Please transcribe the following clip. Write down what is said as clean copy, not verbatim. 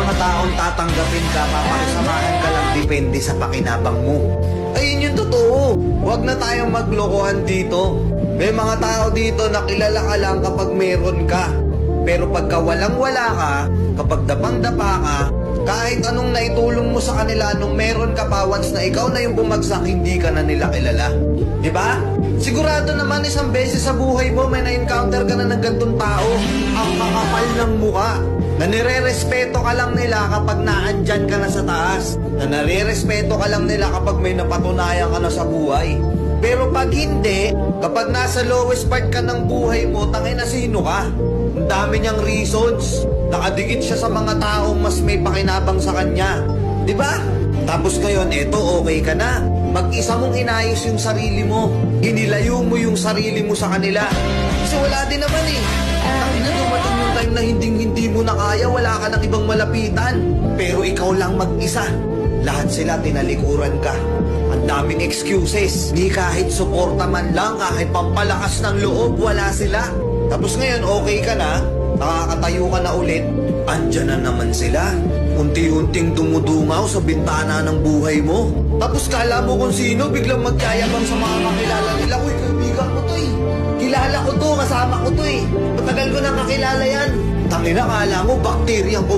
mga taong tatanggapin ka, papakisamahan ka lang depende sa pakinabang mo. Ayun yung totoo. Huwag na tayong maglokohan dito. May mga tao dito na kilala ka lang kapag meron ka. Pero pagka walang-wala ka, kapag dapang-dapa ka, kahit anong naitulong mo sa kanila nung meron ka pa, once na ikaw na yung bumagsak, hindi ka na nila kilala. Diba? Sigurado naman isang beses sa buhay mo may na-encounter ka na ng gantong tao. Ang kakapal ng mukha. Na nire-respeto ka lang nila kapag naandyan ka na sa taas. Na nire-respeto ka lang nila kapag may napatunayan ka na sa buhay. Pero pag hindi, kapag nasa lowest part ka ng buhay mo, tangin na sino ka? Ang dami niyang reasons. Nakadikit siya sa mga taong mas may pakinabang sa kanya. Diba? Tapos ngayon, eto, okay ka na. Mag-isa mong inayos yung sarili mo. Inilayo mo yung sarili mo sa kanila. Kasi wala din naman eh. Ang dumating yung time na hindi mo na kaya, wala ka ng ibang malapitan. Pero ikaw lang mag-isa. Lahat sila tinalikuran ka. Ang daming excuses. Ni kahit suporta man lang, kahit pampalakas ng loob, wala sila. Tapos ngayon, okay ka na, nakakatayo ka na ulit, andyan na naman sila. Unti-unting dumudungaw sa bintana ng buhay mo. Tapos kala mo kung sino, biglang magkayabang sa mga kakilala nila. Uy, kaibigan ko to eh. Kilala ko to, kasama ko to eh. Matagal ko nang kakilala yan. Tangina, kala mo, bakterya ko.